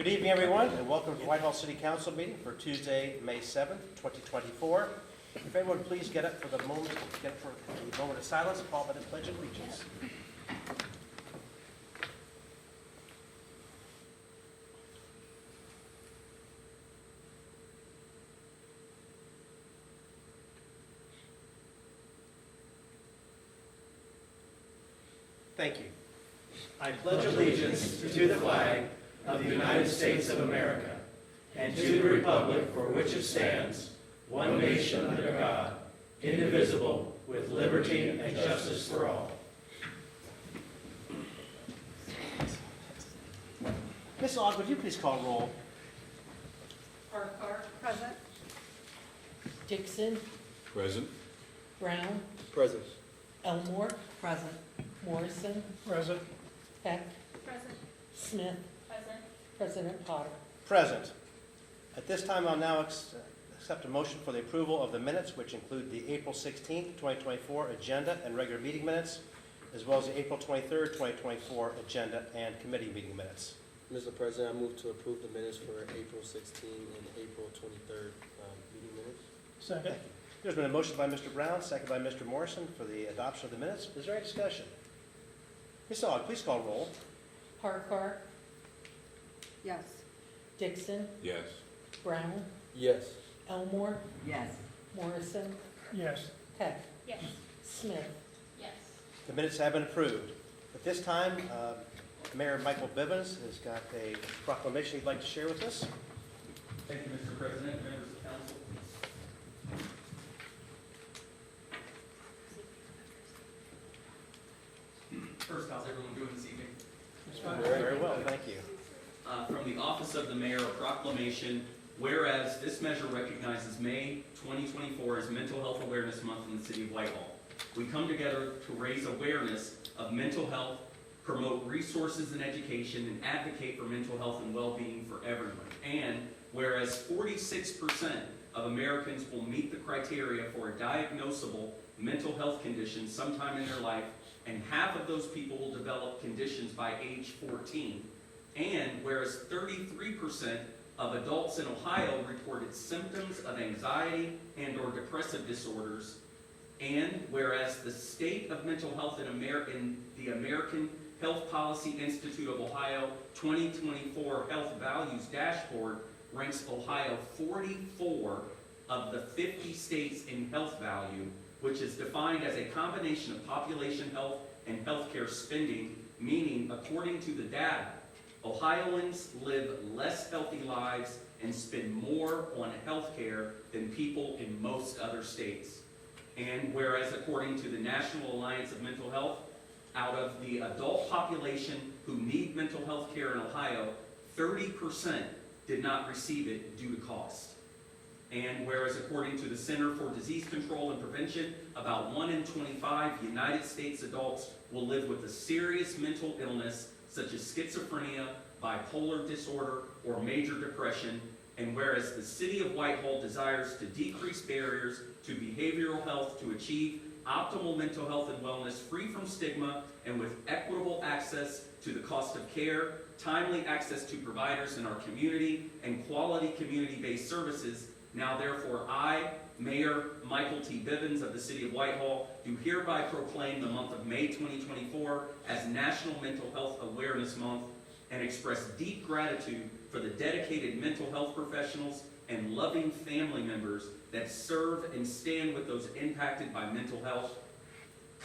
Good evening, everyone, and welcome to Whitehall City Council meeting for Tuesday, May 7th, 2024. If everyone would please get up for the moment of silence, followed by the Pledge of Allegiance. Thank you. I pledge allegiance to the flag of the United States of America and to the republic for which it stands, one nation under God, indivisible, with liberty and justice for all. Ms. Aug, would you please call roll? Farquhar. Present. Dixon, Present. Brown, Present. Elmore. Present. Morrison, Present. Peck, Present. Smith, Present. President Potter. Present. At this time, I'll now accept a motion for the approval of the minutes, which include the April 16th, 2024 agenda and regular meeting minutes, as well as the April 23rd, 2024 agenda and committee meeting minutes. Mr. President, I move to approve the minutes for April 16 and April 23rd meeting minutes. Second. Thank you. There's been a motion by Mr. Brown, second by Mr. Morrison for the adoption of the minutes. Is there any discussion? Ms. Aug, please call roll. Farquhar, Yes. Dixon, Yes. Brown, Yes. Elmore, Yes. Morrison, Yes. Peck, Yes. Smith. Yes. The minutes have been approved. At this time, Mayor Michael Bivens has got a proclamation he'd like to share with us. Thank you, Mr. President, members of council. First, how's everyone doing this evening? Very well, thank you. From the Office of the Mayor, a proclamation, whereas this measure recognizes May 2024 as Mental Health Awareness Month in the city of Whitehall. We come together to raise awareness of mental health, promote resources and education, and advocate for mental health and well-being for everyone. And whereas 46% of Americans will meet the criteria for a diagnosable mental health condition sometime in their life, and half of those people will develop conditions by age 14. And whereas 33% of adults in Ohio reported symptoms of anxiety and or depressive disorders, and whereas the state of mental health in the American Health Policy Institute of Ohio 2024 Health Values Dashboard ranks Ohio 44 of the 50 states in health value, which is defined as a combination of population health and healthcare spending, meaning, according to the data, Ohioans live less healthy lives and spend more on healthcare than people in most other states. And whereas, according to the National Alliance of Mental Health, out of the adult population who need mental health care in Ohio, 30% did not receive it due to cost. And whereas, according to the Center for Disease Control and Prevention, about 1 in 25 United States adults will live with a serious mental illness such as schizophrenia, bipolar disorder, or major depression. And whereas the city of Whitehall desires to decrease barriers to behavioral health to achieve optimal mental health and wellness free from stigma and with equitable access to the cost of care, timely access to providers in our community, and quality community-based services, now therefore I, Mayor Michael T. Bivens of the City of Whitehall, do hereby proclaim the month of May 2024 as National Mental Health Awareness Month and express deep gratitude for the dedicated mental health professionals and loving family members that serve and stand with those impacted by mental health.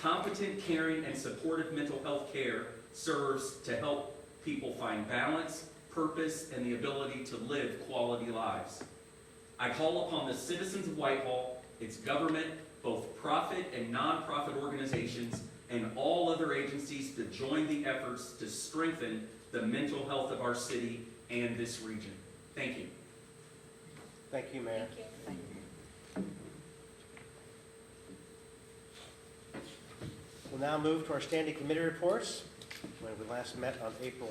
Competent, caring, and supportive mental health care serves to help people find balance, purpose, and the ability to live quality lives. I call upon the citizens of Whitehall, its government, both profit and nonprofit organizations, and all other agencies to join the efforts to strengthen the mental health of our city and this region. Thank you. Thank you, Mayor. Thank you. We'll now move to our standing committee reports. When we last met on April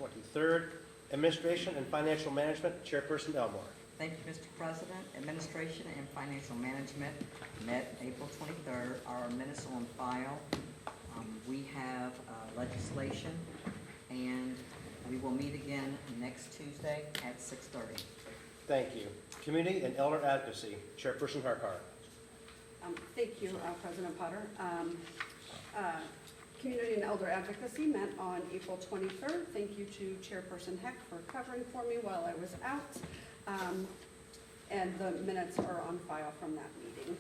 23rd, Administration and Financial Management, Chairperson Elmore. Thank you, Mr. President. Administration and Financial Management met April 23rd. Our minutes are on file. We have legislation and We will meet again next Tuesday at 6:30. Thank you. Community and Elder Advocacy, Chairperson Harkar. Thank you, President Potter. Community and Elder Advocacy met on April 23rd. Thank you to Chairperson Heck for covering for me while I was out. And the minutes are on file from that meeting.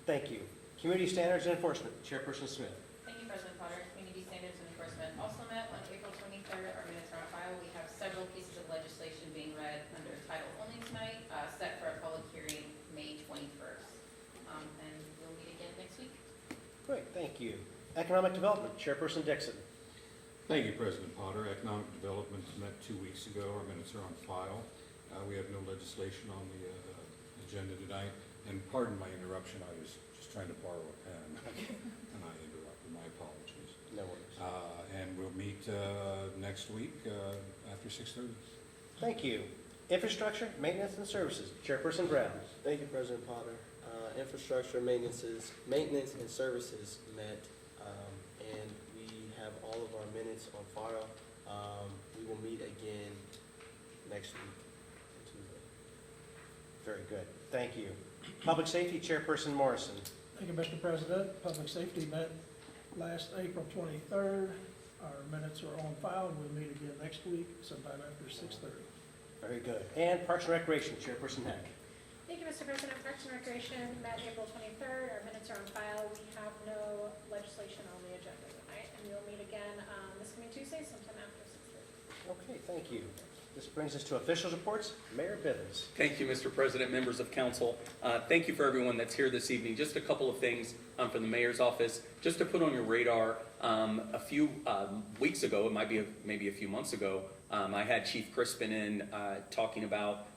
Thank you. Community Standards and Enforcement, Chairperson Smith. Thank you, President Potter. Community Standards and Enforcement also met on April 23rd. Our minutes are on file. We have several pieces of legislation being read under title only tonight, set for a public hearing May 21st. And we'll meet again next week. Great, thank you. Economic Development, Chairperson Dixon. Thank you, President Potter. Economic Development met 2 weeks ago. Our minutes are on file. We have no legislation on the agenda tonight. And pardon my interruption, I was just trying to borrow a pen and I interrupted. My apologies. No worries. And we'll meet next week after 6:30. Thank you. Infrastructure, Maintenance and Services, Chairperson Brown. Thank you, President Potter. Infrastructure, maintenance and services met, and we have all of our minutes on file. We will meet again next week, Tuesday. Very good, thank you. Public Safety, Chairperson Morrison. Thank you, Mr. President. Public Safety met last April 23rd. Our minutes are on file, and we'll meet again next week sometime after 6:30. Very good. And Parks and Recreation, Chairperson Heck. Thank you, Mr. President. Parks and Recreation met April 23rd. Our minutes are on file. We have no legislation on the agenda tonight, and we'll meet again this coming Tuesday sometime after 6:30. Okay, thank you. This brings us to officials' reports. Mayor Bivens. Thank you, Mr. President, members of council. Thank you for everyone that's here this evening. Just a couple of things from the mayor's office. Just to put on your radar, a few weeks ago, it might be maybe a few months ago, I had Chief Crispin in talking about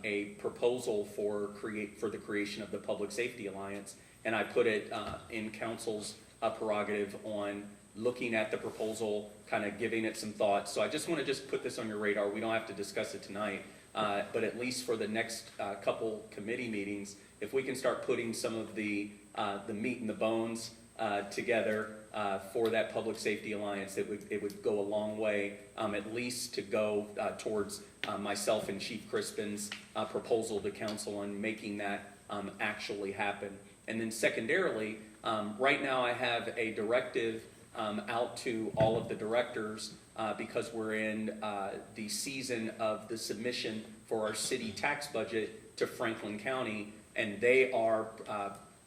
a proposal for the creation of the Public Safety Alliance, and I put it in council's prerogative on looking at the proposal, kind of giving it some thoughts. So I just want to put this on your radar. We don't have to discuss it tonight, but at least for the next couple committee meetings, if we can start putting some of the meat and the bones together for that Public Safety Alliance, it would go a long way, at least to go towards myself and Chief Crispin's proposal to council on making that actually happen. And then secondarily, right now I have a directive out to all of the directors because we're in the season of the submission for our city tax budget to Franklin County, and they are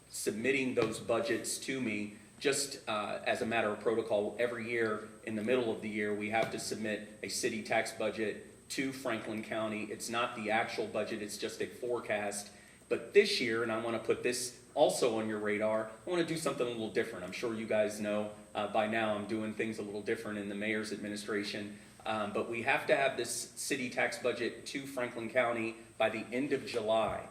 submitting those budgets to me just as a matter of protocol. Every year in the middle of the year, we have to submit a city tax budget to Franklin County. It's not the actual budget, it's just a forecast. But this year, and I want to put this also on your radar, I want to do something a little different. I'm sure you guys know by now I'm doing things a little different in the mayor's administration. But we have to have this city tax budget to Franklin County by the end of July.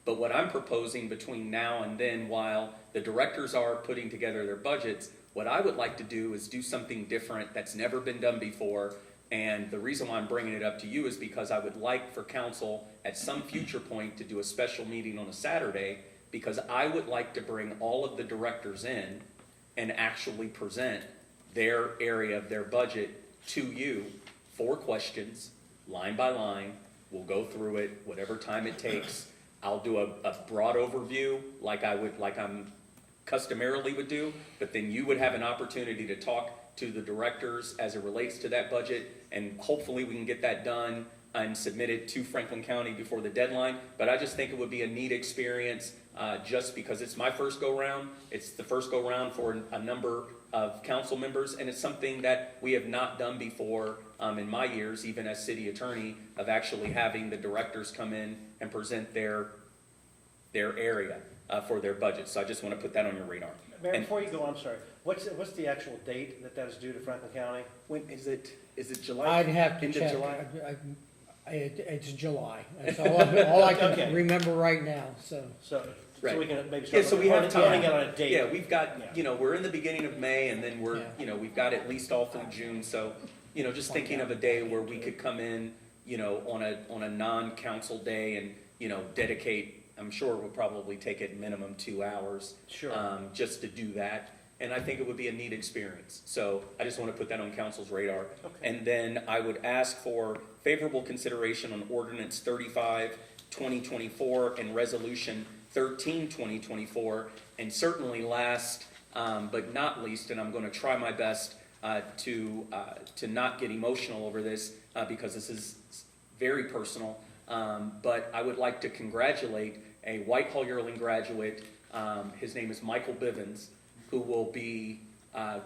But what I'm proposing between now and then, while the directors are putting together their budgets, what I would like to do is do something different that's never been done before. And the reason why I'm bringing it up to you is because I would like for council at some future point to do a special meeting on a Saturday, because I would like to bring all of the directors in and actually present their area of their budget to you for questions, line by line. We'll go through it, whatever time it takes. I'll do a broad overview like I'm customarily would do, but then you would have an opportunity to talk to the directors as it relates to that budget, and hopefully we can get that done and submitted to Franklin County before the deadline. But I just think it would be a neat experience just because it's my first go-round. It's the first go-round for a number of council members, and it's something that we have not done before in my years, even as city attorney, of actually having the directors come in and present their area for their budget. So I just want to put that on your radar. Mayor, And- before you go, I'm sorry, what's the actual date that is due to Franklin County? When is it July? I'd have to End of check. July? It's July. That's all I Okay. can remember right now, so. So Right. we can maybe Yeah, start so we have honing time. it on a date. Yeah, we've got, Yeah. we're in the beginning of May, and then we're, Yeah. we've got at least all through June, so, just thinking of a day where we could come in, on a non-council day and, dedicate, I'm sure it would probably take at minimum 2 hours. Sure. Just to do that. and I think it would be a neat experience. So I just want to put that on council's radar. Okay. And then I would ask for favorable consideration on ordinance 35, 2024, and resolution 13, 2024, and certainly last but not least, and I'm going to try my best to not get emotional over this because this is very personal, but I would like to congratulate a Whitehall Yearling graduate. His name is Michael Bivens, who will be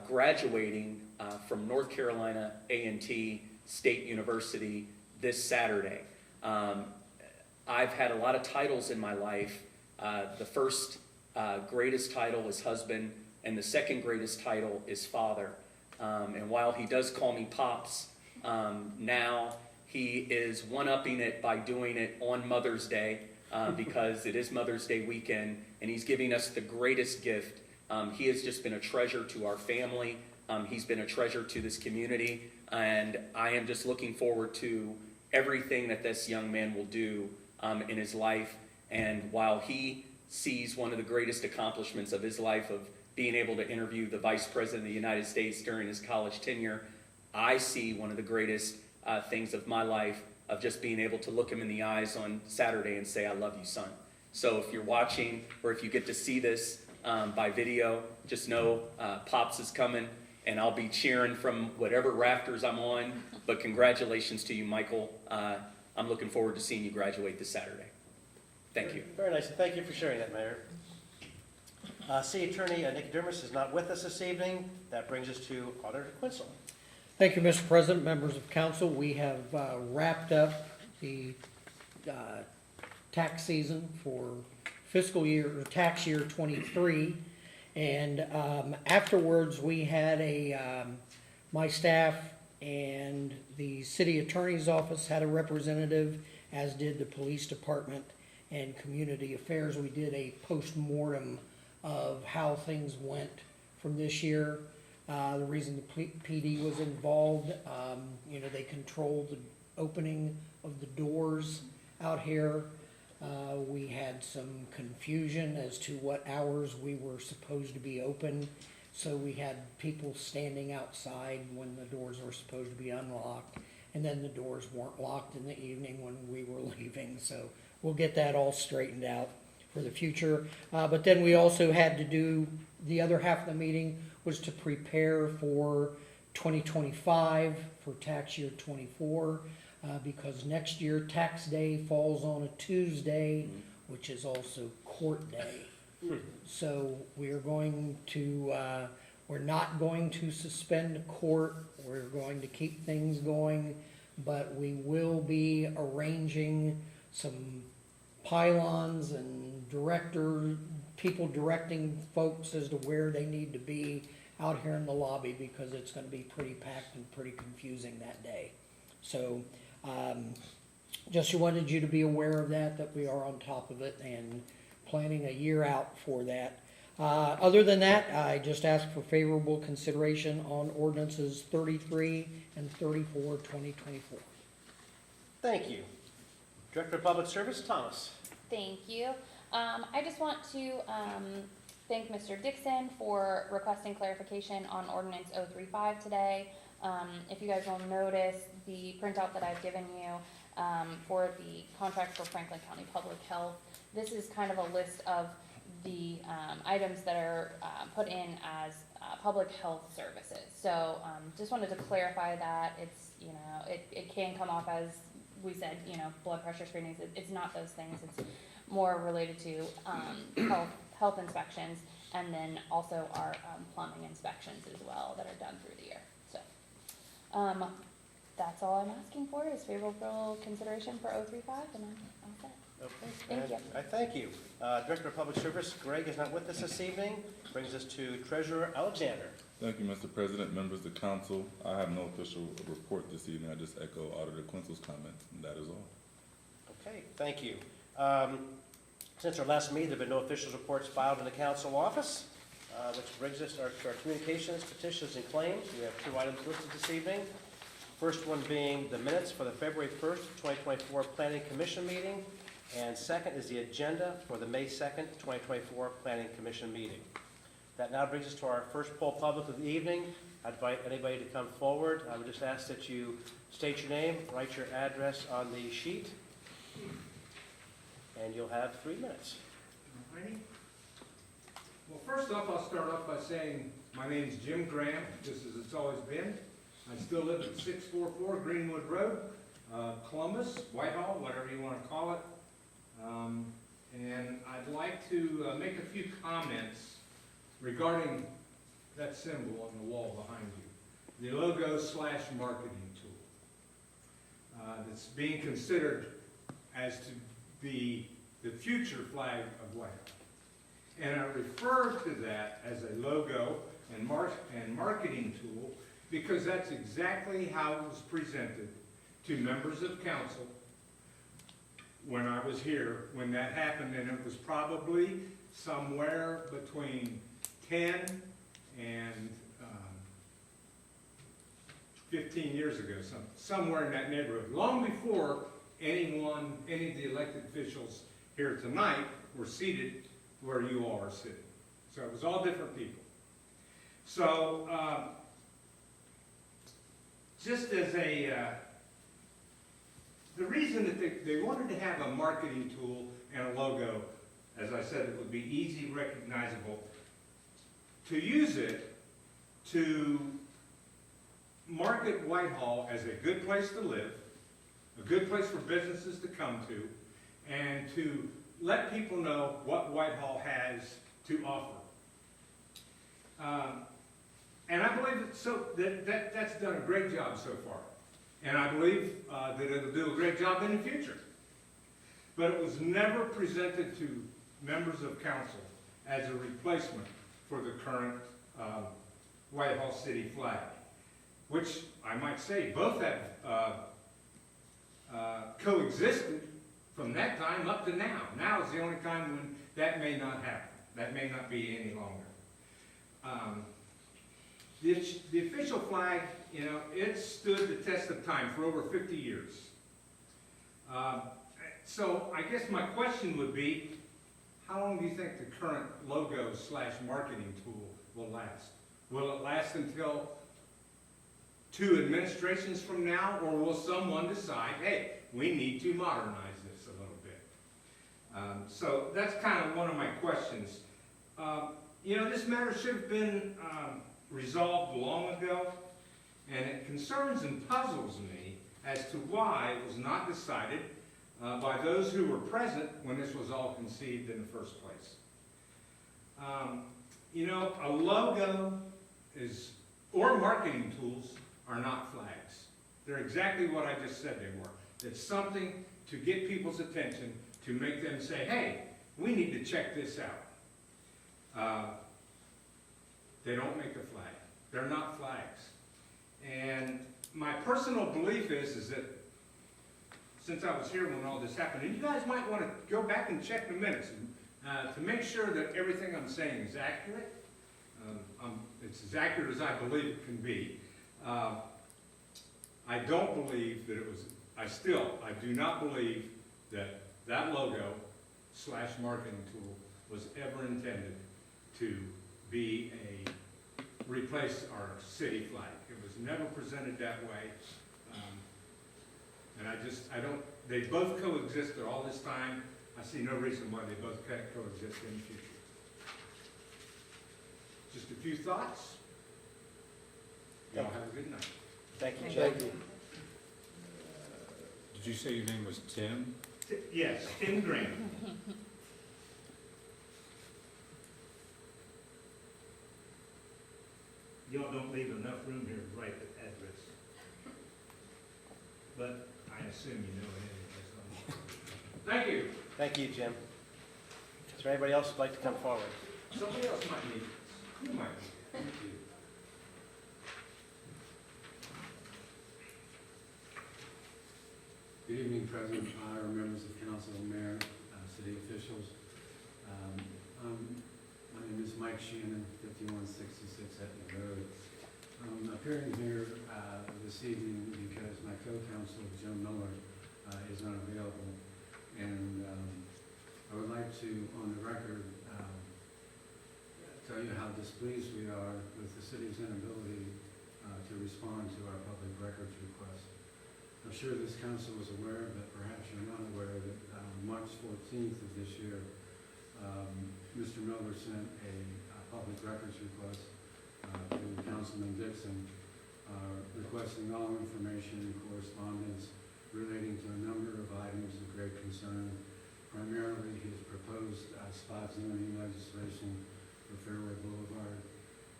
graduating from North Carolina A&T State University this Saturday. I've had a lot of titles in my life. The first greatest title is husband, and the second greatest title is father. And while he does call me Pops, now he is one-upping it by doing it on Mother's Day because it is Mother's Day weekend, and he's giving us the greatest gift. He has just been a treasure to our family. He's been a treasure to this community, and I am just looking forward to everything that this young man will do in his life. And while he sees one of the greatest accomplishments of his life of being able to interview the Vice President of the United States during his college tenure, I see one of the greatest things of my life of just being able to look him in the eyes on Saturday and say, "I love you, son." So if you're watching, or if you get to see this by video, just know Pops is coming, and I'll be cheering from whatever rafters I'm on. But congratulations to you, Michael. I'm looking forward to seeing you graduate this Saturday. Thank you. Very nice, and thank you for sharing that, Mayor. City Attorney Nick Dermis is not with us this evening. That brings us to Auditor Quinzel. Thank you, Mr. President, members of council. We have wrapped up the tax season for fiscal year, or tax year 23. And afterwards, we had my staff and the city attorney's office had a representative, as did the police department and community affairs. We did a post-mortem of how things went from this year. The reason the PD was involved, they controlled the opening of the doors out here. We had some confusion as to what hours we were supposed to be open. So we had people standing outside when the doors were supposed to be unlocked. And then the doors weren't locked in the evening when we were leaving. So we'll get that all straightened out for the future. But then we also had to do, the other half of the meeting was to prepare for 2025 for tax year 24, because next year tax day falls on a Tuesday, which is also court day. So we're going to, we're not going to suspend court. We're going to keep things going, but we will be arranging some pylons and people directing folks as to where they need to be out here in the lobby, because it's going to be pretty packed and pretty confusing that day. So just wanted you to be aware of that we are on top of it and planning a year out for that. Other than that, I just ask for favorable consideration on ordinances 33 and 34, 2024. Thank you. Director of Public Service, Thomas. Thank you. I just want to thank Mr. Dixon for requesting clarification on ordinance 035 today. If you guys will notice the printout that I've given you for the contract for Franklin County Public Health, this is kind of a list of the items that are put in as public health services. So just wanted to clarify that. It's, it can come off as, we said, blood pressure screenings. It's not those things. It's more related to health inspections, and then also our plumbing inspections as well that are done through the year. So that's all I'm asking for is favorable consideration for 035, and I'm all set. Okay. Thank you. I thank you. Director of Public Service, Greg is not with us this evening. Brings us to Treasurer Alexander. Thank you, Mr. President, members of the council. I have no official report this evening. I just echo Auditor Quinzel's comments, and that is all. Okay, thank you. Since our last meeting, there have been no official reports filed in the council office, which brings us to our communications, petitions, and claims. We have 2 items listed this evening. First one being the minutes for the February 1st, 2024 Planning Commission meeting, and second is the agenda for the May 2nd, 2024 Planning Commission meeting. That now brings us to our first poll public of the evening. I invite anybody to come forward. I would just ask that you state your name, write your address on the sheet, and you'll have 3 minutes. Alrighty. Well, first off, I'll start off by saying my name's Jim Graham, just as it's always been. I still live at 644 Greenwood Road, Columbus, Whitehall, whatever you want to call it. And I'd like to make a few comments regarding that symbol on the wall behind you, the logo/marketing tool that's being considered as to be the future flag of Whitehall. And I refer to that as a logo and marketing tool because that's exactly how it was presented to members of council when I was here, when that happened, and it was probably somewhere between 10 and 15 years ago, somewhere in that neighborhood, long before any of the elected officials here tonight were seated where you all are sitting. So it was all different people. So just as the reason that they wanted to have a marketing tool and a logo, as I said, it would be easy, recognizable, to use it to market Whitehall as a good place to live, a good place for businesses to come to, and to let people know what Whitehall has to offer. And I believe that's done a great job so far. And I believe that it'll do a great job in the future. But it was never presented to members of council as a replacement for the current Whitehall City flag, which I might say both have coexisted from that time up to now. Now is the only time when that may not happen. That may not be any longer. The official flag, you know, it stood the test of time for over 50 years. So I guess my question would be, how long do you think the current logo/marketing tool will last? Will it last until 2 administrations from now, or will someone decide, hey, we need to modernize this a little bit? So that's kind of one of my questions. You know, this matter should have been resolved long ago, and it concerns and puzzles me as to why it was not decided by those who were present when this was all conceived in the first place. You know, a logo or marketing tools are not flags. They're exactly what I just said they were. It's something to get people's attention, to make them say, hey, we need to check this out. They don't make a flag. They're not flags. And my personal belief is that since I was here when all this happened, and you guys might want to go back and check the minutes to make sure that everything I'm saying is accurate. It's as accurate as I believe it can be. I don't believe that it was, I do not believe that logo/marketing tool was ever intended to be replace our city flag. It was never presented that way. And they both coexisted all this time. I see no reason why they both can't coexist in the future. Just a few thoughts. Y'all have a good night. Thank you, Jim. Did you say your name was Tim? Yes, Tim Graham. Y'all don't leave enough room here to write the address. But I assume you know it anyway. Thank you. Thank you, Jim. Is there anybody else who'd like to come forward? Somebody else might need this. Who might need it? Thank you. Good evening, President Potter, members of council, mayor, city officials. My name is Mike Shannon, 5166 Etna Road. I'm appearing here this evening because my co-counsel, Joe Miller, is unavailable. And I would like to, on the record, tell you how displeased we are with the city's inability to respond to our public records request. I'm sure this council is aware, but perhaps you're not aware, that March 14th of this year, Mr. Miller sent a public records request to Councilman Dixon, requesting all information and correspondence relating to a number of items of great concern, primarily his proposed spot zoning legislation for Fairway Boulevard,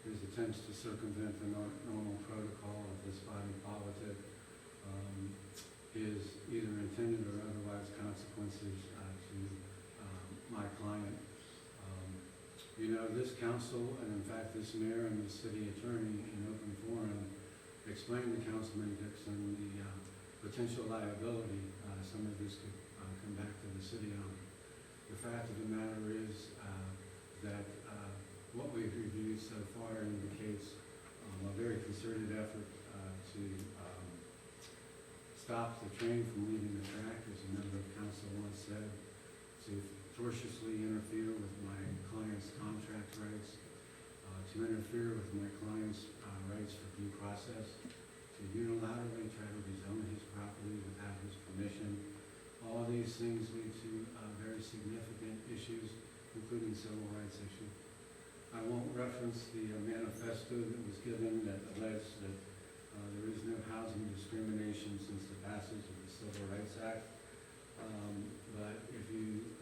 his attempts to circumvent the normal protocol of this body politic, his either intended or otherwise consequences to my client. This council, and in fact this mayor and the city attorney in open forum, explained to Councilman Dixon the potential liability some of this could come back to the city on. The fact of the matter is that what we've reviewed so far indicates a very concerted effort to stop the train from leaving the track, as a member of council once said, to tortiously interfere with my client's contract rights, to interfere with my client's rights for due process, to unilaterally try to rezone his property without his permission. All these things lead to very significant issues, including civil rights issues. I won't reference the manifesto that was given that alleged that there is no housing discrimination since the passage of the Civil Rights Act. But if you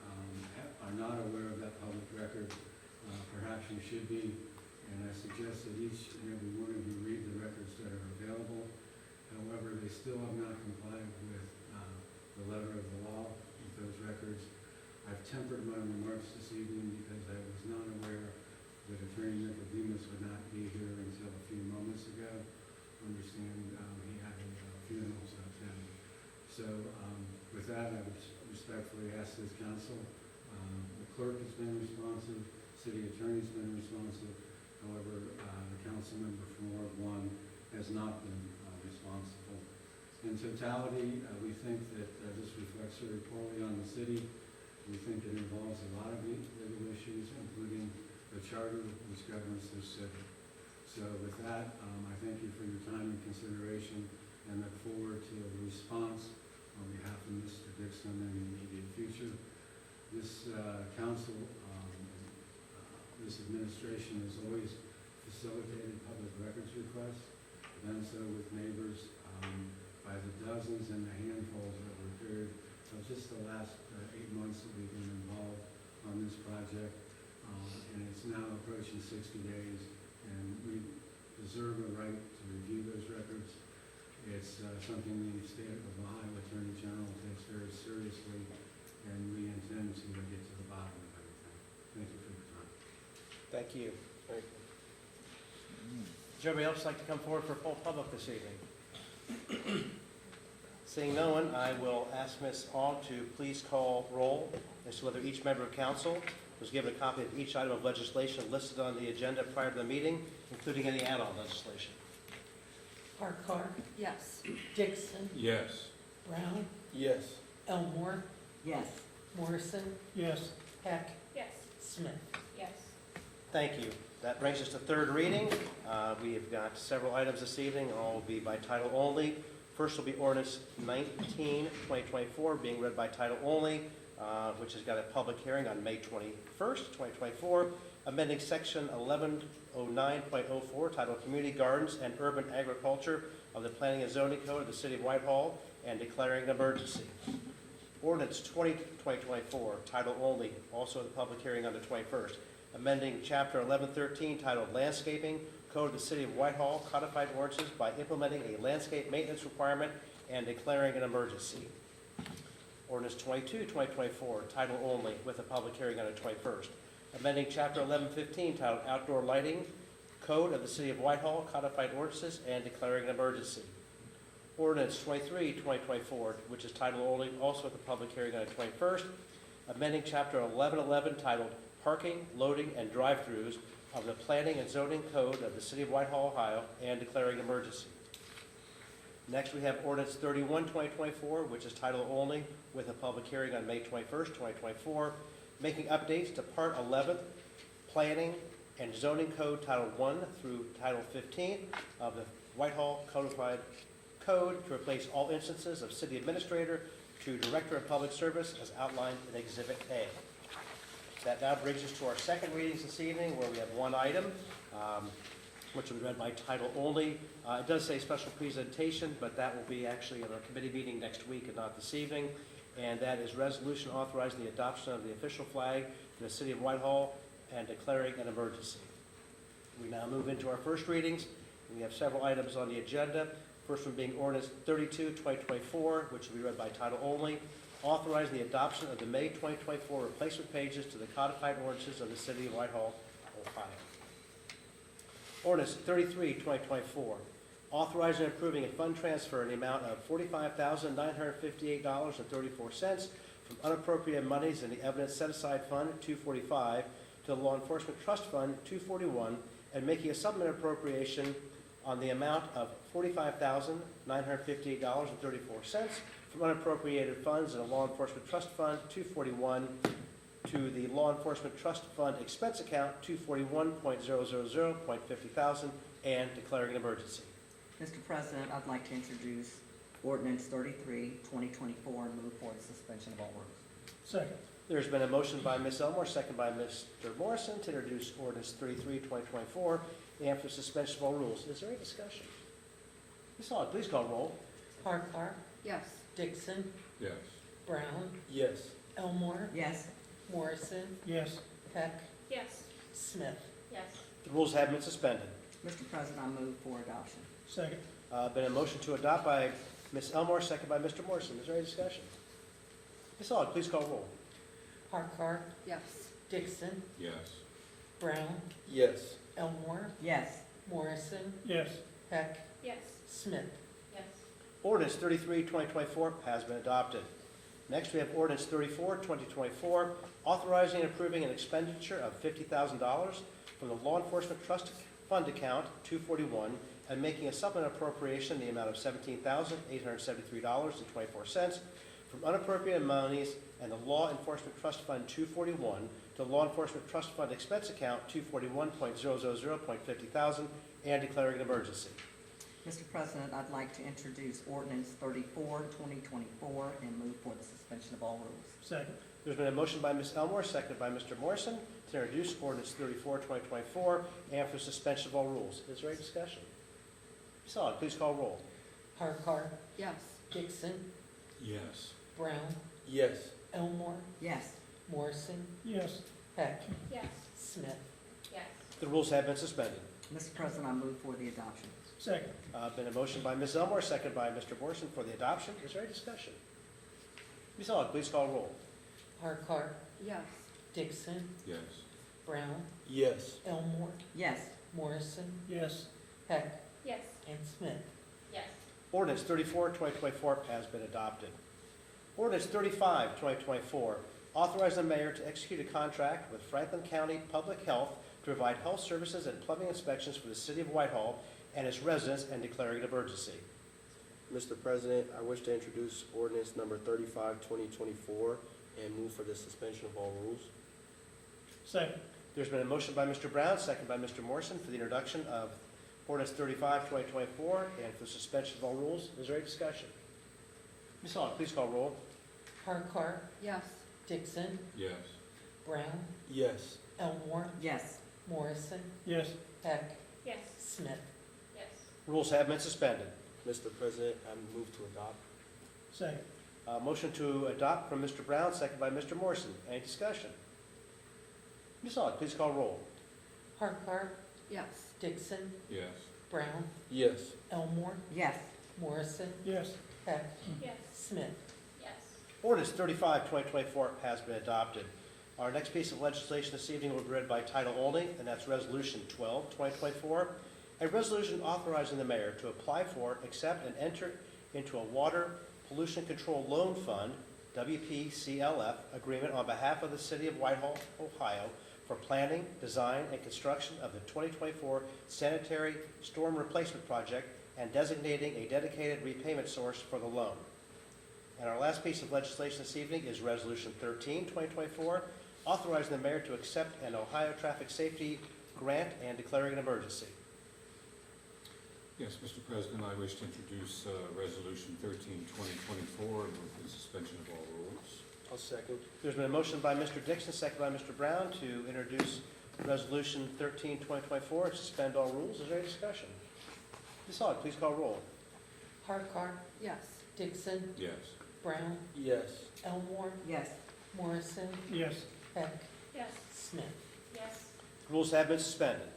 are not aware of that public record, perhaps you should be. And I suggest that each and every one of you read the records that are available. However, they still have not complied with the letter of the law with those records. I've tempered my remarks this evening because I was not aware that Attorney Nicodemus would not be here until a few moments ago. Understand he had a funeral to attend. So with that, I would respectfully ask this council, the clerk has been responsive, city attorney's been responsive. However, the council member from Ward 1 has not been responsible. In totality, we think that this reflects very poorly on the city. We think it involves a lot of legal issues, including the charter which governs this city. So with that, I thank you for your time and consideration and look forward to a response on behalf of Mr. Dixon in the immediate future. This council, this administration has always facilitated public records requests, done so with neighbors by the dozens and the handfuls over a period of just the last 8 months that we've been involved on this project. And it's now approaching 60 days, and we deserve a right to review those records. It's something the state of Ohio Attorney General takes very seriously, and we intend to get to the bottom of everything. Thank you for your time. Thank you. Does anybody else like to come forward for full public this evening? Seeing no one, I will ask Ms. Aug to please call roll as to whether each member of council was given a copy of each item of legislation listed on the agenda prior to the meeting, including any add-on legislation. Farquhar, Yes. Dixon, Yes. Brown, Yes. Elmore, Yes. Morrison, Yes. Heck, Yes. Smith. Yes. Thank you. That brings us to third reading. We have got several items this evening. All will be by title only. First will be ordinance 19, 2024, being read by title only, which has got a public hearing on May 21st, 2024, amending section 1109.04 titled Community Gardens and Urban Agriculture of the Planning and Zoning Code of the City of Whitehall and declaring an emergency. Ordinance 20, 2024, title only, also the public hearing on the 21st, amending chapter 1113 titled Landscaping Code of the City of Whitehall, codified ordinances by implementing a landscape maintenance requirement and declaring an emergency. Ordinance 22, 2024, title only, with a public hearing on the 21st, amending chapter 1115 titled Outdoor Lighting Code of the City of Whitehall, codified ordinances and declaring an emergency. Ordinance 23, 2024, which is title only, also with a public hearing on the 21st, amending chapter 1111 titled Parking, Loading, and Drive-Throughs of the Planning and Zoning Code of the City of Whitehall, Ohio, and declaring an emergency. Next, we have ordinance 31, 2024, which is title only, with a public hearing on May 21st, 2024, making updates to Part 11, Planning and zoning code Title 1 through Title 15 of the Whitehall Codified Code to replace all instances of city administrator to director of public service as outlined in Exhibit A. That now brings us to our second readings this evening, where we have one item, which will be read by title only. It does say special presentation, but that will be actually at our committee meeting next week and not this evening. And that is resolution authorizing the adoption of the official flag in the city of Whitehall and declaring an emergency. We now move into our first readings. We have several items on the agenda. First one being ordinance 32, 2024, which will be read by title only, authorizing the adoption of the May 2024 replacement pages to the codified ordinances of the city of Whitehall, Ohio. Ordinance 33, 2024, authorizing and approving a fund transfer in the amount of $45,958.34 from unappropriated monies in the Evidence Set Aside Fund 245 to the Law Enforcement Trust Fund 241, and making a supplemental appropriation on the amount of $45,958.34 from unappropriated funds in the Law Enforcement Trust Fund 241 to the Law Enforcement Trust Fund expense account 241.000.50,000 and declaring an emergency. Mr. President, I'd like to introduce ordinance 33, 2024, and move for the suspension of all rules. Second. There's been a motion by Ms. Elmore, second by Mr. Morrison, to introduce ordinance 33, 2024, and for suspension of all rules. Is there any discussion? Ms. Aug, please call roll. Farquhar, Yes. Dixon, Yes. Brown, Yes. Elmore, Yes. Morrison, Yes. Peck, Yes. Smith. Yes. The rules have been suspended. Mr. President, I move for adoption. Second. Been a motion to adopt by Ms. Elmore, second by Mr. Morrison. Is there any discussion? Ms. Aug, please call roll. Farquhar, Yes. Dixon, Yes. Brown, Yes. Elmore, Yes. Morrison, Yes. Peck, Yes. Smith. Yes. Ordinance 33, 2024 has been adopted. Next, we have ordinance 34, 2024, authorizing and approving an expenditure of $50,000 from the Law Enforcement Trust Fund account 241 and making a supplemental appropriation in the amount of $17,873.24 from unappropriated monies and the Law Enforcement Trust Fund 241 to the Law Enforcement Trust Fund expense account 241.000.50,000 and declaring an emergency. Mr. President, I'd like to introduce ordinance 34, 2024, and move for the suspension of all rules. Second. There's been a motion by Ms. Elmore, seconded by Mr. Morrison, to introduce ordinance 34, 2024, and for suspension of all rules. Is there any discussion? Ms. Aug, please call roll. Farquhar, Yes. Dixon, Yes. Brown, Yes. Elmore, Yes. Morrison, Yes. Peck, Yes. Smith. Yes. The rules have been suspended. Mr. President, I move for the adoption. Second. Been a motion by Ms. Elmore, seconded by Mr. Morrison for the adoption. Is there any discussion? Ms. Aug, please call roll. Farquhar, Yes. Dixon, Yes. Brown, Yes. Elmore, Yes. Morrison, Yes. Peck, Yes. and Smith. Yes. Ordinance 34, 2024 has been adopted. Ordinance 35, 2024, authorizing the mayor to execute a contract with Franklin County Public Health to provide health services and plumbing inspections for the city of Whitehall and its residents and declaring an emergency. Mr. President, I wish to introduce ordinance number 35, 2024, and move for the suspension of all rules. Second. There's been a motion by Mr. Brown, second by Mr. Morrison for the introduction of ordinance 35, 2024, and for suspension of all rules. Is there any discussion? Ms. Aug, please call roll. Farquhar, Yes. Dixon, Yes. Brown, Yes. Elmore, Yes. Morrison, Yes. Peck, Yes. Smith. Yes. Rules have been suspended. Mr. President, I move to adopt. Second. Motion to adopt from Mr. Brown, second by Mr. Morrison. Any discussion? Ms. Aug, please call roll. Farquhar, Yes. Dixon, Yes. Brown, Yes. Elmore, Yes. Morrison, Yes. Peck, Yes. Smith. Yes. Ordinance 35, 2024 has been adopted. Our next piece of legislation this evening will be read by title only, and that's Resolution 12, 2024, a resolution authorizing the mayor to apply for, accept, and enter into a Water Pollution Control Loan Fund, WPCLF, agreement on behalf of the city of Whitehall, Ohio, for planning, design, and construction of the 2024 sanitary storm replacement project and designating a dedicated repayment source for the loan. And our last piece of legislation this evening is Resolution 13, 2024, authorizing the mayor to accept an Ohio Traffic Safety grant and declaring an emergency. Yes, Mr. President, I wish to introduce Resolution 13, 2024, and move the suspension of all rules. I'll second. There's been a motion by Mr. Dixon, second by Mr. Brown, to introduce Resolution 13, 2024, and suspend all rules. Is there any discussion? Ms. Aug, please call roll. Harcar, Yes. Dixon, Yes. Brown, Yes. Elmore, Yes. Morrison, Yes. Heck, Yes. Smith. Yes. Rules have been suspended.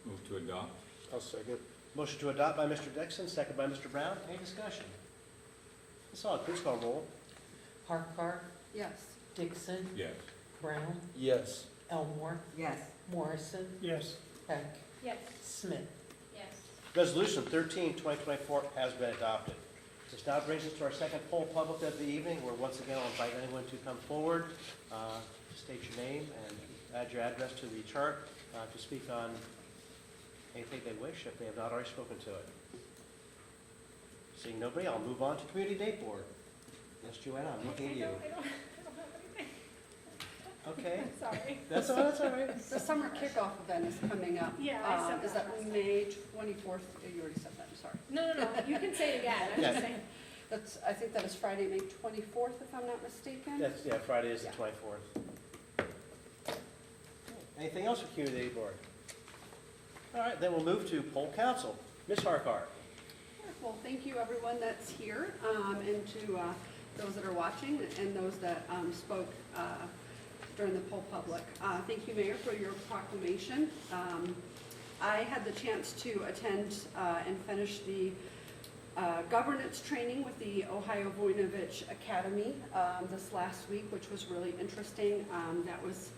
Move to adopt. I'll second. Motion to adopt by Mr. Dixon, second by Mr. Brown. Any discussion? Ms. Aug, please call roll. Harcar, Yes. Dixon, Yes. Brown, Yes. Elmore, Yes. Morrison, Yes. Heck, Yes. Smith. Yes. Resolution 13, 2024 has been adopted. This now brings us to our second poll public of the evening, where once again I'll invite anyone to come forward, state your name and add your address to the chart to speak on anything they wish, if they have not already spoken to it. Seeing nobody, I'll move on to Community Date Board. Yes, Joanna, I'm looking at you. I don't have anything. Okay, Sorry. that's all right. The summer kickoff event is coming up. Yeah, I said Is that that last time. May 24th? You already said that, I'm sorry. No, you can say it again, I'm Yeah. just saying. That's, I think that is Friday, May 24th, if I'm not mistaken. That's, yeah, Friday is the Yeah. 24th. Anything else for Community Date Board? All right, then we'll move to Poll Council. Ms. Harkar. Well, thank you, everyone that's here, and to those that are watching and those that spoke during the poll public. Thank you, Mayor, for your proclamation. I had the chance to attend and finish the governance training with the Ohio Voinovich Academy this last week, which was really interesting. That was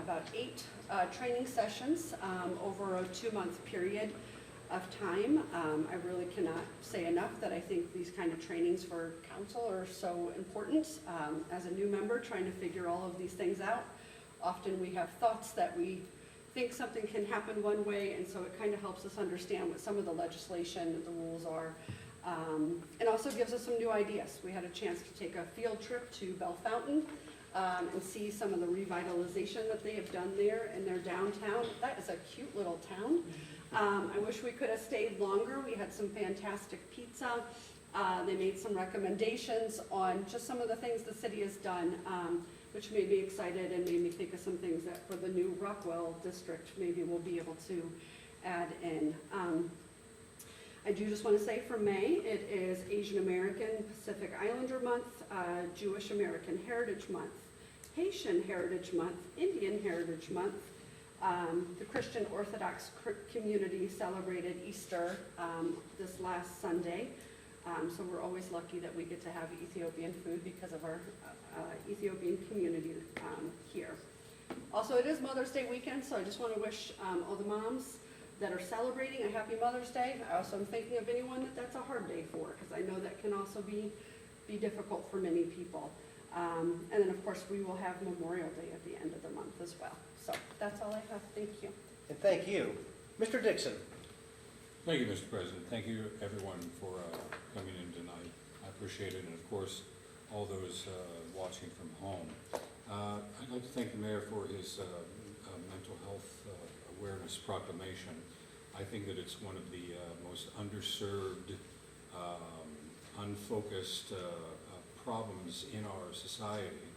about 8 training sessions over a 2-month period of time. I really cannot say enough that I think these kind of trainings for council are so important. As a new member trying to figure all of these things out, often we have thoughts that we think something can happen one way, and so it kind of helps us understand what some of the legislation, the rules are, and also gives us some new ideas. We had a chance to take a field trip to Bell Fountain and see some of the revitalization that they have done there in their downtown. That is a cute little town. I wish we could have stayed longer. We had some fantastic pizza. They made some recommendations on just some of the things the city has done, which made me excited and made me think of some things that for the new Rockwell district, maybe we'll be able to add in. I do just want to say for May, it is Asian American Pacific Islander Month, Jewish American Heritage Month, Haitian Heritage Month, Indian Heritage Month. The Christian Orthodox community celebrated Easter this last Sunday. So we're always lucky that we get to have Ethiopian food because of our Ethiopian community here. Also, it is Mother's Day weekend, so I just want to wish all the moms that are celebrating a happy Mother's Day. I also am thinking of anyone that that's a hard day for, because I know that can also be difficult for many people. And then, of course, we will have Memorial Day at the end of the month as well. So that's all I have. Thank you. And thank you. Mr. Dixon. Thank you, Mr. President. Thank you, everyone, for coming in tonight. I appreciate it, and of course, all those watching from home. I'd like to thank the mayor for his mental health awareness proclamation. I think that it's one of the most underserved, unfocused problems in our society,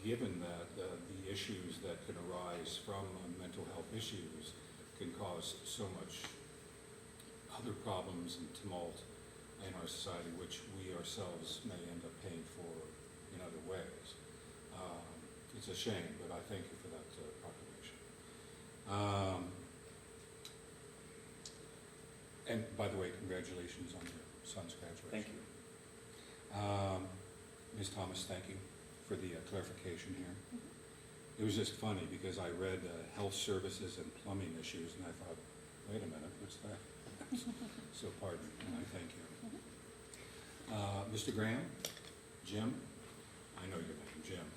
given that the issues that can arise from mental health issues can cause so much other problems and tumult in our society, which we ourselves may end up paying for in other ways. It's a shame, but I thank you for that proclamation. And by the way, congratulations on your son's graduation. Thank you. Ms. Thomas, thank you for the clarification here. It was just funny because I read health services and plumbing issues, and I thought, wait a minute, what's that? So pardon, and I thank you. Mr. Graham, Jim, I know your name, Jim.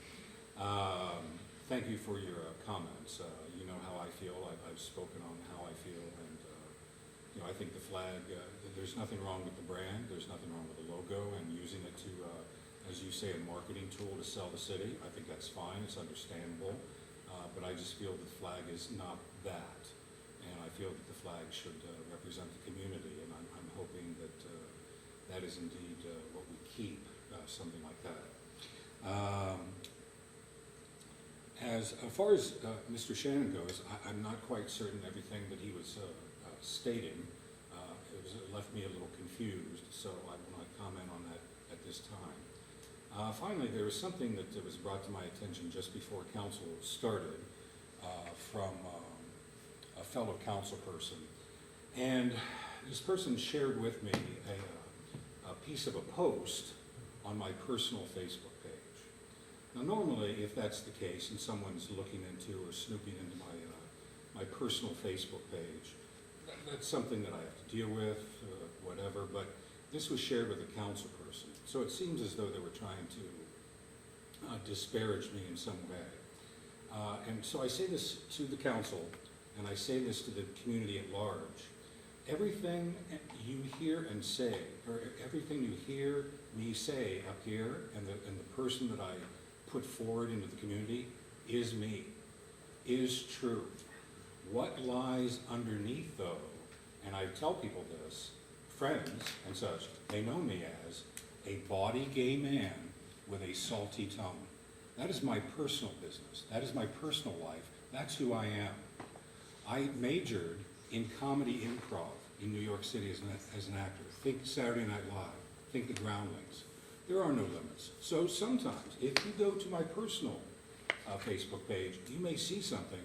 Thank you for your comments. You know how I feel. I've spoken on how I feel, and I think the flag. There's nothing wrong with the brand. There's nothing wrong with the logo and using it to, as you say, a marketing tool to sell the city. I think that's fine. It's understandable. But I just feel the flag is not that. And I feel that the flag should represent the community, and I'm hoping that that is indeed what we keep, something like that. As far as Mr. Shannon goes, I'm not quite certain everything that he was stating. It left me a little confused, so I will not comment on that at this time. Finally, there was something that was brought to my attention just before council started from a fellow council person. And this person shared with me a piece of a post on my personal Facebook page. Now, normally, if that's the case, and someone's looking into or snooping into my personal Facebook page, that's something that I have to deal with, whatever, but this was shared with a council person. So it seems as though they were trying to disparage me in some way. And so I say this to the council, and I say this to the community at large. Everything you hear and say, or everything you hear me say up here, and the person that I put forward into the community is me, is true. What lies underneath, though, and I tell people this, friends and such, they know me as a bawdy gay man with a salty tongue. That is my personal business. That is my personal life. That's who I am. I majored in comedy improv in New York City as an actor. Think Saturday Night Live. Think The Groundlings. There are no limits. So sometimes, if you go to my personal Facebook page, you may see something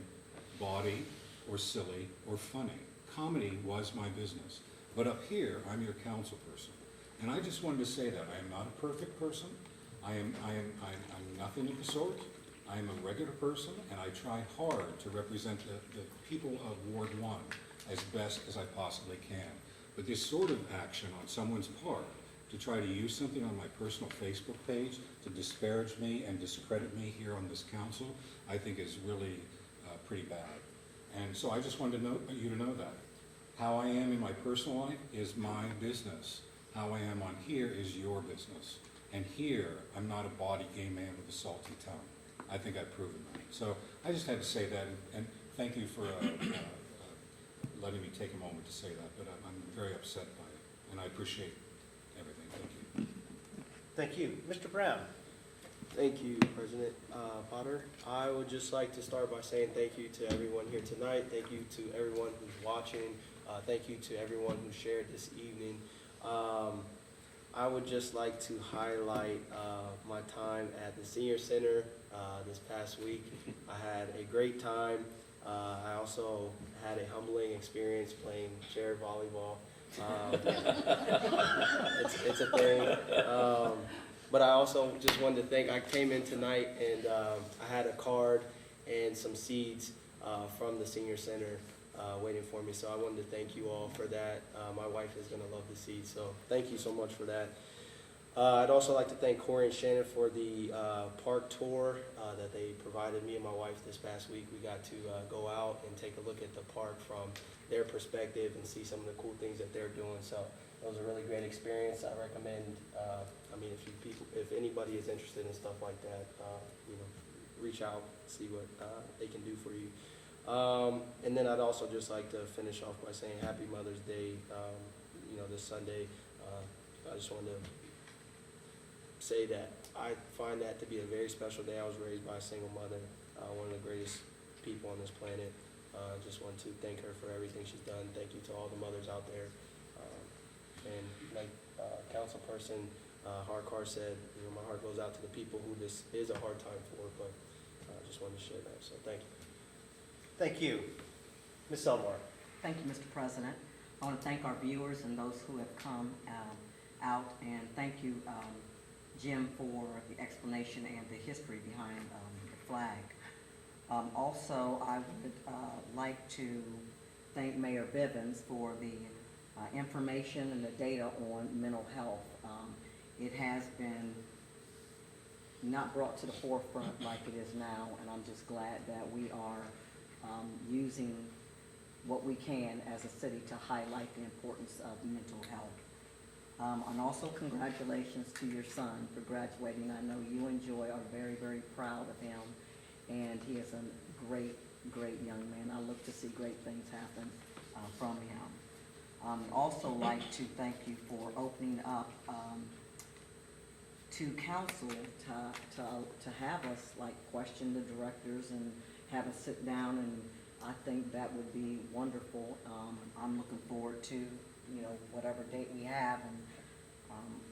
bawdy or silly or funny. Comedy was my business. But up here, I'm your council person. And I just wanted to say that I am not a perfect person. I'm nothing of the sort. I am a regular person, and I try hard to represent the people of Ward 1 as best as I possibly can. But this sort of action on someone's part to try to use something on my personal Facebook page to disparage me and discredit me here on this council, I think is really pretty bad. And so I just wanted you to know that. How I am in my personal life is my business. How I am on here is your business. And here, I'm not a bawdy gay man with a salty tongue. I think I've proven that. So I just had to say that, and thank you for letting me take a moment to say that, but I'm very upset by it, and I appreciate everything. Thank you. Thank you. Mr. Brown? Thank you, President Potter. I would just like to start by saying thank you to everyone here tonight. Thank you to everyone who's watching. Thank you to everyone who shared this evening. I would just like to highlight my time at the Senior Center this past week. I had a great time. I also had a humbling experience playing chair volleyball. It's a thing. But I also just wanted to thank, I came in tonight and I had a card and some seeds from the Senior Center waiting for me. So I wanted to thank you all for that. My wife is going to love the seeds, so thank you so much for that. I'd also like to thank Corey and Shannon for the park tour that they provided me and my wife this past week. We got to go out and take a look at the park from their perspective and see some of the cool things that they're doing. So it was a really great experience. I recommend, if anybody is interested in stuff like that, reach out, see what they can do for you. And then I'd also just like to finish off by saying Happy Mother's Day, this Sunday. I just wanted to say that I find that to be a very special day. I was raised by a single mother, one of the greatest people on this planet. Just want to thank her for everything she's done. Thank you to all the mothers out there. And like Councilperson Harkar said, my heart goes out to the people who this is a hard time for, but I just wanted to share that, so thank you. Thank you. Ms. Elmore? Thank you, Mr. President. I want to thank our viewers and those who have come out, and thank you, Jim, for the explanation and the history behind the flag. Also, I would like to thank Mayor Bivens for the information and the data on mental health. It has been not brought to the forefront like it is now, and I'm just glad that we are using what we can as a city to highlight the importance of mental health. And also congratulations to your son for graduating. I know you and Joy are very, very proud of him, and he is a great great young man. I look to see great things happen from him. Also like to thank you for opening up to council to have us like question the directors and have us sit down, and I think that would be wonderful. I'm looking forward to, you know, whatever date we have, and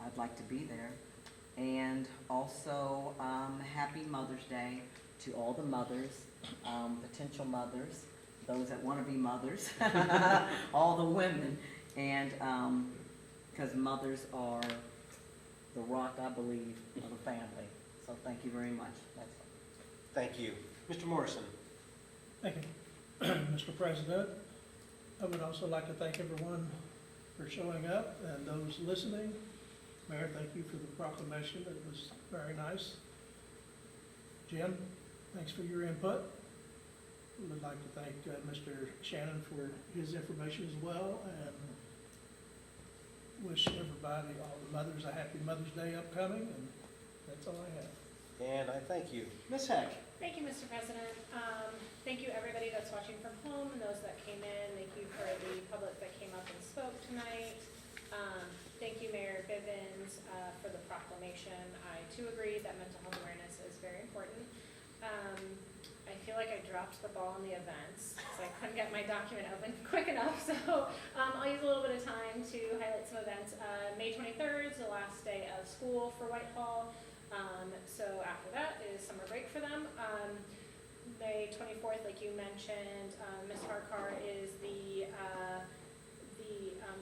I'd like to be there. And also, happy Mother's Day to all the mothers, potential mothers, those that want to be mothers, all the women, and because mothers are the rock, I believe, of the family. So thank you very much. That's all. Thank you. Mr. Morrison? Thank you, Mr. President. I would also like to thank everyone for showing up and those listening. Mayor, thank you for the proclamation. It was very nice. Jim, thanks for your input. We would like to thank Mr. Shannon for his information as well, and wish everybody, all the mothers, a happy Mother's Day upcoming, and that's all I have. And I thank you. Ms. Heck? Thank you, Mr. President. Thank you, everybody that's watching from home and those that came in. Thank you for the public that came up and spoke tonight. Thank you, Mayor Bivens, for the proclamation. I too agree that mental health awareness is very important. I feel like I dropped the ball on the events because I couldn't get my document open quick enough. So I'll use a little bit of time to highlight some events. May 23rd is the last day of school for Whitehall. So after that is summer break for them. May 24th, like you mentioned, Ms. Harkar is the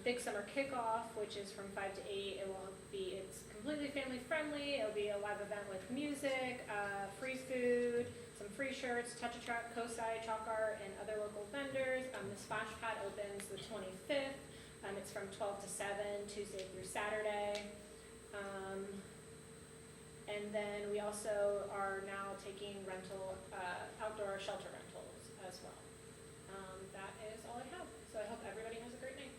big summer kickoff, which is from 5 to 8. It's completely family friendly. It'll be a live event with music, free food, some free shirts, Touch a Truck, COSI, Chalk Art, and other local vendors. The splash pad opens the 25th. It's from 12 to 7, Tuesday through Saturday. And then we also are now taking outdoor shelter rentals as well. That is all I have. So I hope everybody has a great night.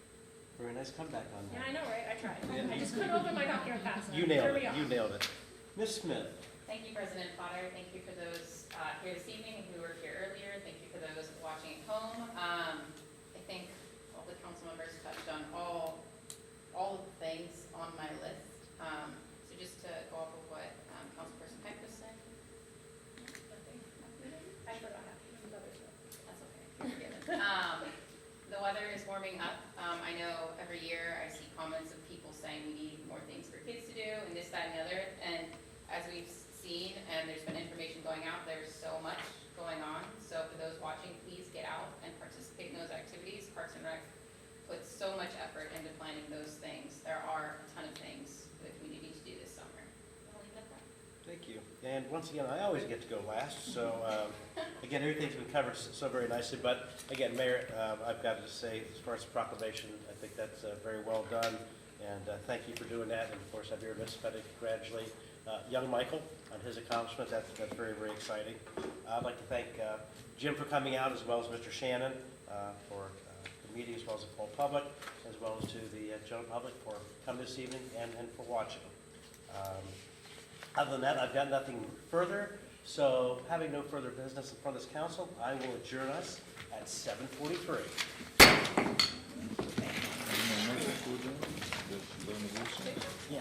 Very nice comeback on Yeah, that. I know, right? I tried. Yeah. I just couldn't open my document fast enough. You nailed Here we it. go. You nailed it. Ms. Smith? Thank you, President Potter. Thank you for those here this evening and who were here earlier. Thank you for those watching at home. I think all the council members touched on all of the things on my list. So just to go off of what Councilperson Peck was saying. I forgot that. That's okay. You're forgiven. The weather is warming up. I know every year I see comments of people saying we need more things for kids to do and this, that, and the other. And as we've seen, and there's been information going out, there's so much going on. So for those watching, please get out and participate in those activities. Parks and Rec puts so much effort into planning those things. There are a ton of things for the community to do this summer. I'll leave it at that. Thank you. And once again, I always get to go last, so again, everything's been covered so very nicely. But again, Mayor, I've got to say, as far as the proclamation, I think that's very well done. And thank you for doing that. And of course, I've here to congratulate young Michael on his accomplishment. That's very, very exciting. I'd like to thank Jim for coming out, as well as Mr. Shannon for the meeting, as well as the full public, as well as to the general public for coming this evening and for watching. Other than that, I've got nothing further. So having no further business in front of this council, I will adjourn us at 7:43. Motion to adjourn? Yeah.